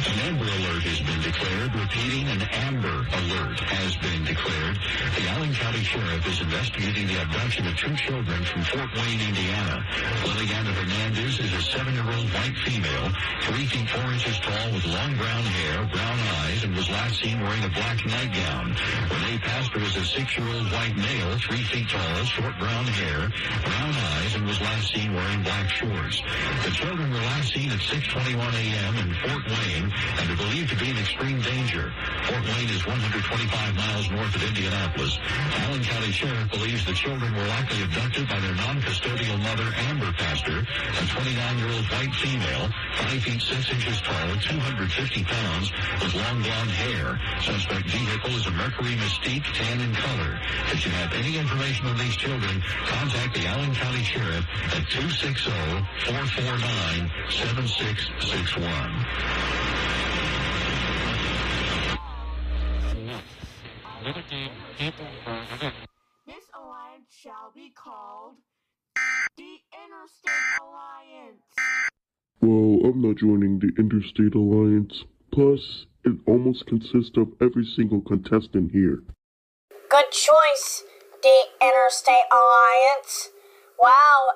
An Amber Alert has been declared. Repeating, an Amber Alert has been declared. The Allen County Sheriff is investigating the abduction of 2 children from Fort Wayne, Indiana. Liliana Hernandez is a 7-year-old white female, 3 feet 4 inches tall with long brown hair, brown eyes, and was last seen wearing a black nightgown. Renee Pastor is a 6-year-old white male, 3 feet tall, short brown hair, brown eyes, and was last seen wearing black shorts. The children were last seen at 6:21 a.m. in Fort Wayne and are believed to be in extreme danger. Fort Wayne is 125 miles north of Indianapolis. Allen County Sheriff believes the children were likely abducted by their non-custodial mother, Amber Pastor, a 29-year-old white female, 5 feet 6 inches tall, 250 pounds, with long blonde hair. Suspect vehicle is a Mercury Mystique, tan in color. If you have any information on these children, contact the Allen County Sheriff at 260-449-7661. This alliance shall be called the Interstate Alliance. Well, I'm not joining the Interstate Alliance. Plus, it almost consists of every single contestant here. Good choice, the Interstate Alliance. Wow,